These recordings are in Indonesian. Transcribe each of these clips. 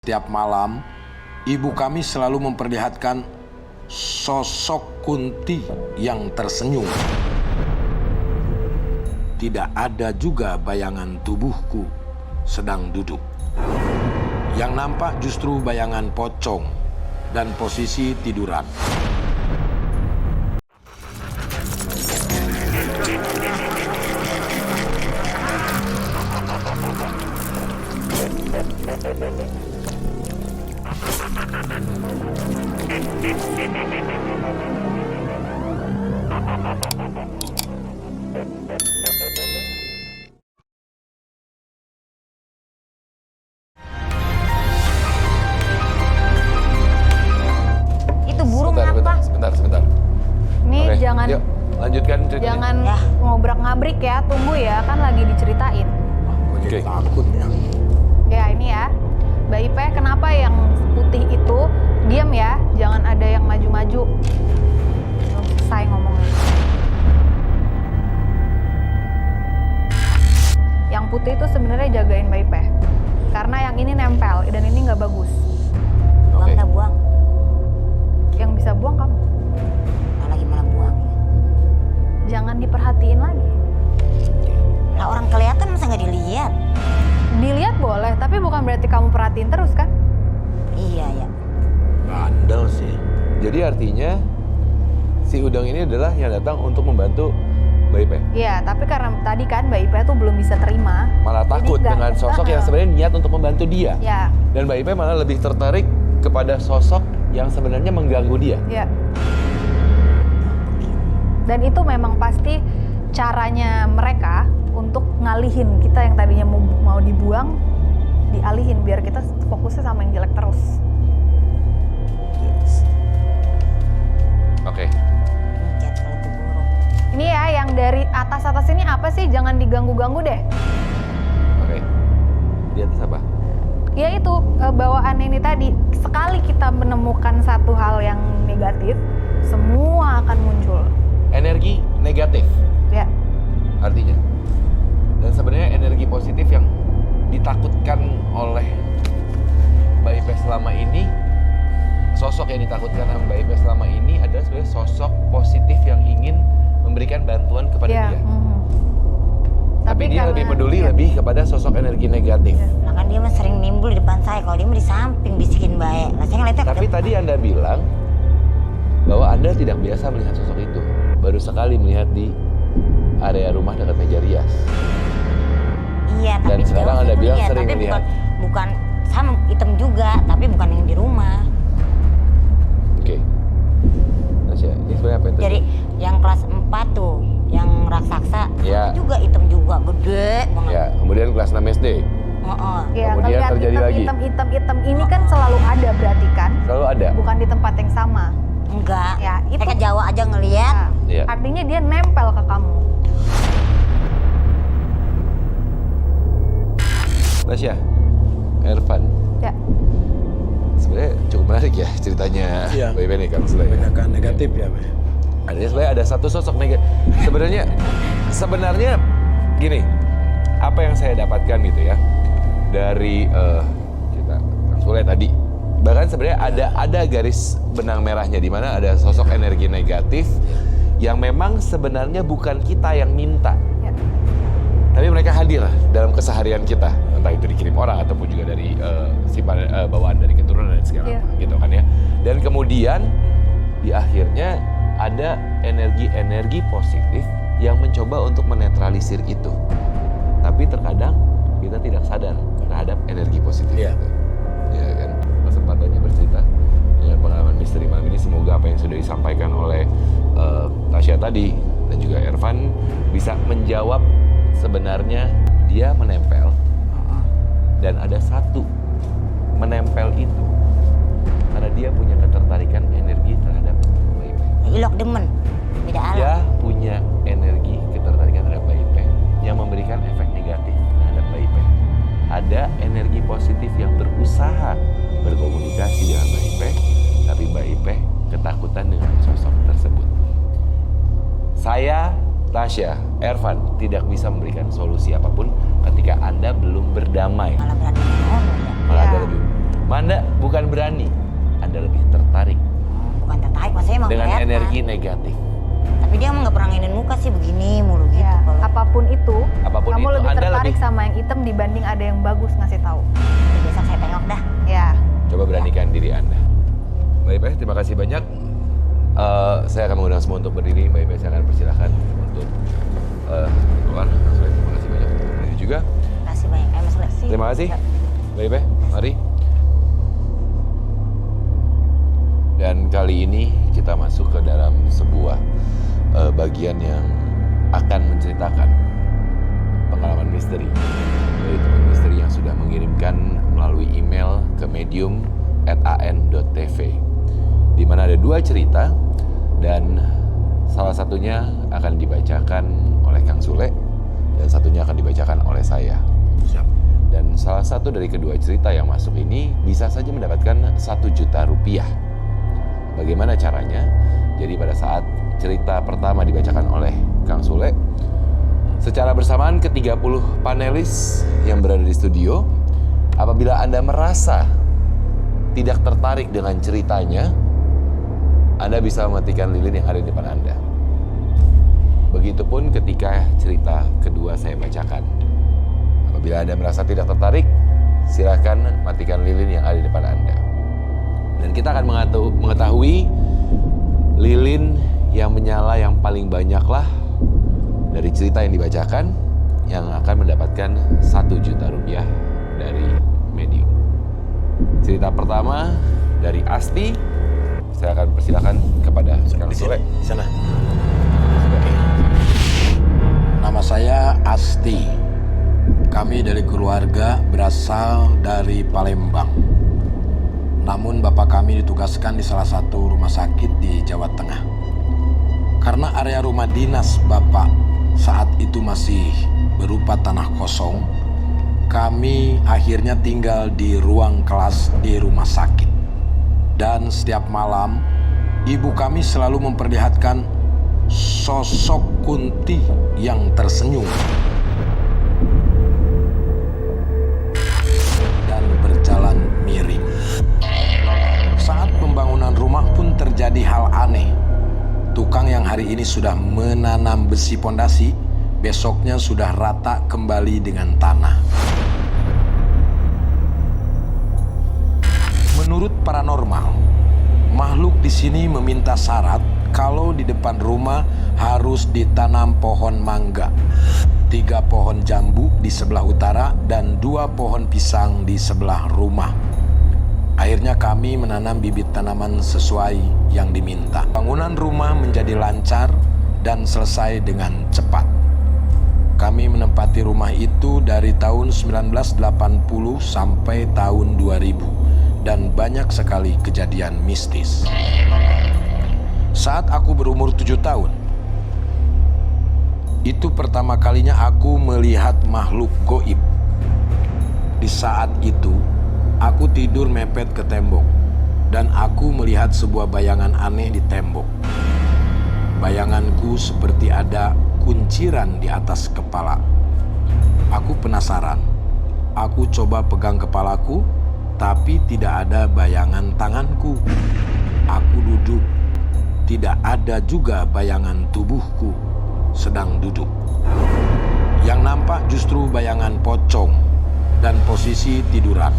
Setiap malam, ibu kami selalu memperlihatkan sosok Kunti yang tersenyum. Tidak ada juga bayangan tubuhku sedang duduk. Yang nampak justru bayangan pocong dan posisi tiduran. Itu burung apa? Sebentar. Nih Oke, jangan yuk, lanjutkan ceritanya. jangan ngobrak-ngabrik ya, tunggu ya, kan lagi diceritain. Gue jadi Oke. takut ya. Ya ini ya, Mbak Ipe kenapa yang putih itu diam ya, jangan ada yang maju-maju. Belum selesai ngomongnya. Yang putih itu sebenarnya jagain Mbak Ipe, karena yang ini nempel dan ini nggak bagus. Oke. Buang dah buang. Yang bisa buang kamu, Malah gimana buang? jangan diperhatiin lagi. Lah orang kelihatan masa nggak dilihat? Dilihat boleh, tapi bukan berarti kamu perhatiin terus kan? Iya ya. Bandel sih. Jadi artinya si Udang ini adalah yang datang untuk membantu Mbak Ipe. Iya, tapi karena tadi kan Mbak Ipe tuh belum bisa terima. Malah Jadi takut nggak- dengan sosok yang sebenarnya niat untuk membantu dia. Ya, Dan Mbak Ipe malah lebih tertarik kepada sosok yang sebenarnya mengganggu dia. ya. Dan itu memang pasti caranya mereka untuk ngalihin kita yang tadinya mau dibuang, dialihin biar kita fokusnya sama yang jelek terus. Oke. Kincet kalau itu burung. Ini ya yang dari atas-atas ini apa sih? Jangan diganggu-ganggu deh. Oke. Di atas apa? Ya itu bawaan ini tadi. Sekali kita menemukan satu hal yang negatif, semua akan muncul. Energi negatif Ya, artinya. Dan sebenarnya energi positif yang ditakutkan oleh Mbak Ipe selama ini, sosok yang ditakutkan oleh Mbak Ipe selama ini adalah sebenarnya sosok positif yang ingin memberikan bantuan kepada ya. dia. Tapi Tapi dia karena- lebih peduli iya. lebih kepada sosok energi negatif. Ya. Nah kan dia mah sering nimbul di depan saya. Kalau dia mah di samping bisikin baik. Lah saya ngeliatnya Tapi tadi Anda bilang bahwa Anda tidak biasa melihat sosok itu. Baru sekali melihat di area rumah dekat meja rias. Iya, Dan tapi sekarang jauh Anda saya bilang lihat, sering tapi melihat. bukan sama hitam juga, tapi bukan yang di rumah. Oke. Tasya, ini sebenarnya apa itu? Jadi yang kelas 4 tuh, yang raksasa, Ya. itu juga hitam juga, gede banget. Ya, kemudian kelas 6 SD. Heeh. Ya, Kemudian ngeliat terjadi lagi. hitam ini kan selalu ada berarti kan? Selalu ada. Bukan di tempat yang sama. Enggak. Ya, itu. Saya ke Jawa aja ngeliat. Nah, Iya. artinya dia nempel ke kamu. Tasya, Ervan. Ya, Sebenarnya cukup menarik ya ceritanya Iya. Mbak Ipe nih Kang Sule. Kebanyakan negatif ya, Be. Sebenarnya ada satu sosok negatif. Sebenarnya gini, apa yang saya dapatkan gitu ya dari cerita Kang Sule tadi. Bahkan sebenarnya ada garis benang merahnya di mana ada sosok energi negatif yang memang sebenarnya bukan kita yang minta. ya. Tapi mereka hadir dalam keseharian kita, entah itu dikirim orang ataupun juga dari bawaan dari keturunan dan segala Iya. macam gitu kan ya. Dan kemudian di akhirnya ada energi-energi positif yang mencoba untuk menetralisir itu. Tapi terkadang kita tidak sadar terhadap energi positif Iya. itu. Ya kan, kesempatannya bercerita dengan pengalaman misteri malam ini, semoga apa yang sudah disampaikan oleh Tasya tadi dan juga Ervan bisa menjawab sebenarnya dia menempel dan ada satu menempel itu karena dia punya ketertarikan energi terhadap Mbak Ipe. Ilok demen. Beda alam. Dia punya energi ketertarikan terhadap Mbak Ipe yang memberikan efek negatif terhadap Mbak Ipe. Ada energi positif yang berusaha berkomunikasi dengan Mbak Ipe, tapi Mbak Ipe ketakutan dengan sosok tersebut. Saya, Tasya, Ervan tidak bisa memberikan solusi apapun ketika Anda belum berdamai. Malah berani ngomong ya. Malah Ya. ada lebih. Anda bukan berani, Anda lebih tertarik Bukan tertarik, maksudnya emang dengan kelihatan. energi negatif. Tapi dia emang nggak pernah nginin muka sih begini mulu gitu. Ya, Kalau apapun itu, Apapun kamu itu, lebih Anda tertarik lebih- sama yang hitam dibanding ada yang bagus ngasih tahu. besok saya tengok dah. Ya, Coba beranikan diri Anda. Mbak Ipe, terima kasih banyak. Saya akan mengundang semua untuk berdiri. Mbak Ipe, saya akan persilahkan untuk keluar. Terima kasih banyak untuk berdiri juga. Terima kasih banyak. Mas Le. Terima kasih. Mbak Ipe, mari. Dan kali ini kita masuk ke dalam sebuah bagian yang akan menceritakan pengalaman misteri dari teman misteri yang sudah mengirimkan melalui email ke medium@an.tv, di mana ada 2 cerita dan salah satunya akan dibacakan oleh Kang Sule dan satunya akan dibacakan oleh saya. Siap. Dan salah satu dari kedua cerita yang masuk ini bisa saja mendapatkan 1 juta rupiah. Bagaimana caranya? Jadi pada saat cerita pertama dibacakan oleh Kang Sule, secara bersamaan ke-30 panelis yang berada di studio, apabila Anda merasa tidak tertarik dengan ceritanya, Anda bisa mematikan lilin yang ada di depan Anda. Begitupun ketika cerita kedua saya bacakan. Apabila Anda merasa tidak tertarik, silakan matikan lilin yang ada di depan Anda. Dan kita akan mengetahui lilin yang menyala yang paling banyaklah dari cerita yang dibacakan yang akan mendapatkan 1 juta rupiah dari medium. Cerita pertama dari Asti. Saya akan persilakan kepada Kang Sule. Di sana. Oke. Nama saya Asti. Kami dari keluarga berasal dari Palembang. Namun bapak kami ditugaskan di salah satu rumah sakit di Jawa Tengah. Karena area rumah dinas bapak saat itu masih berupa tanah kosong, kami akhirnya tinggal di ruang kelas di rumah sakit. Dan setiap malam, ibu kami selalu memperlihatkan sosok Kunti yang tersenyum dan berjalan miring. Saat pembangunan rumah pun terjadi hal aneh. Tukang yang hari ini sudah menanam besi pondasi, besoknya sudah rata kembali dengan tanah. Menurut paranormal, makhluk di sini meminta syarat kalau di depan rumah harus ditanam pohon mangga, 3 pohon jambu di sebelah utara dan 2 pohon pisang di sebelah rumah. Akhirnya kami menanam bibit tanaman sesuai yang diminta. Bangunan rumah menjadi lancar dan selesai dengan cepat. Kami menempati rumah itu dari tahun 1980 sampai tahun 2000 dan banyak sekali kejadian mistis. Saat aku berumur 7 tahun, itu pertama kalinya aku melihat makhluk goib. Di saat itu, aku tidur mepet ke tembok dan aku melihat sebuah bayangan aneh di tembok. Bayanganku seperti ada kunciran di atas kepala. Aku penasaran. Aku coba pegang kepalaku, tapi tidak ada bayangan tanganku. Aku duduk. Tidak ada juga bayangan tubuhku sedang duduk. Yang nampak justru bayangan pocong dan posisi tiduran.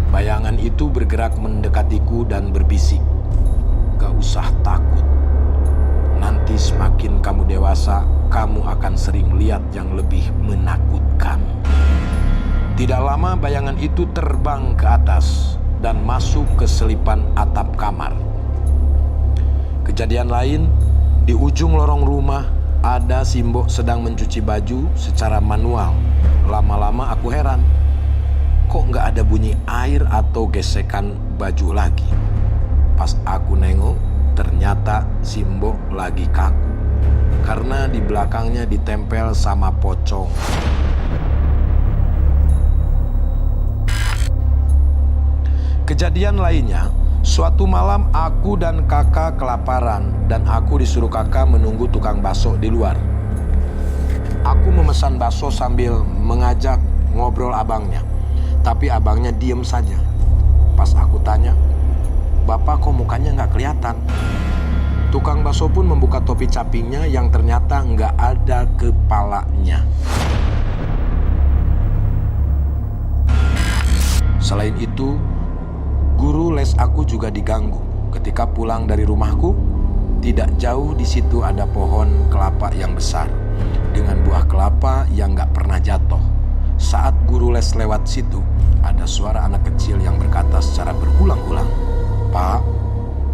Bayangan itu bergerak mendekatiku dan berbisik, "Gak usah takut. Nanti semakin kamu dewasa, kamu akan sering lihat yang lebih menakutkan." Tidak lama bayangan itu terbang ke atas dan masuk ke selipan atap kamar. Kejadian lain, di ujung lorong rumah ada Simbok sedang mencuci baju secara manual. Lama-lama aku heran, kok nggak ada bunyi air atau gesekan baju lagi. Pas aku nengok, ternyata Simbok lagi kaku karena di belakangnya ditempel sama pocong. Kejadian lainnya, suatu malam aku dan kakak kelaparan dan aku disuruh kakak menunggu tukang bakso di luar. Aku memesan bakso sambil mengajak ngobrol abangnya. Tapi abangnya diem saja. Pas aku tanya, "Bapak kok mukanya nggak kelihatan?" Tukang bakso pun membuka topi capingnya yang ternyata nggak ada kepalanya. Selain itu, guru les aku juga diganggu. Ketika pulang dari rumahku, tidak jauh di situ ada pohon kelapa yang besar dengan buah kelapa yang nggak pernah jatuh. Saat guru les lewat situ, ada suara anak kecil yang berkata secara berulang-ulang, "Pak,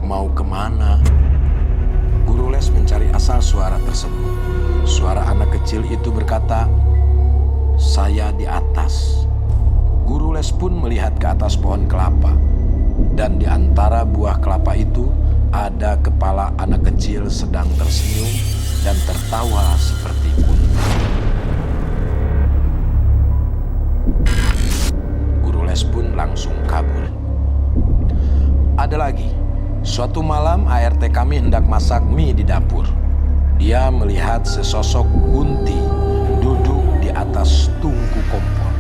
mau kemana?" Guru les mencari asal suara tersebut. Suara anak kecil itu berkata, "Saya di atas." Guru les pun melihat ke atas pohon kelapa. Dan di antara buah kelapa itu, ada kepala anak kecil sedang tersenyum dan tertawa seperti kunti. Guru les pun langsung kabur. Ada lagi. Suatu malam ART kami hendak masak mie di dapur. Dia melihat sesosok kunti duduk di atas tungku kompor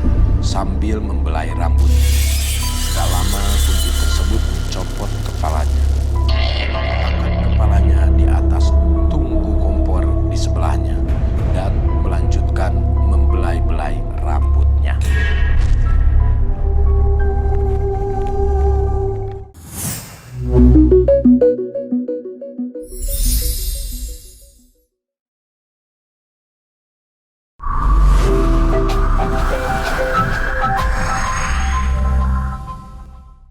sambil membelai rambut. Gak lama kunti tersebut mencopot kepalanya.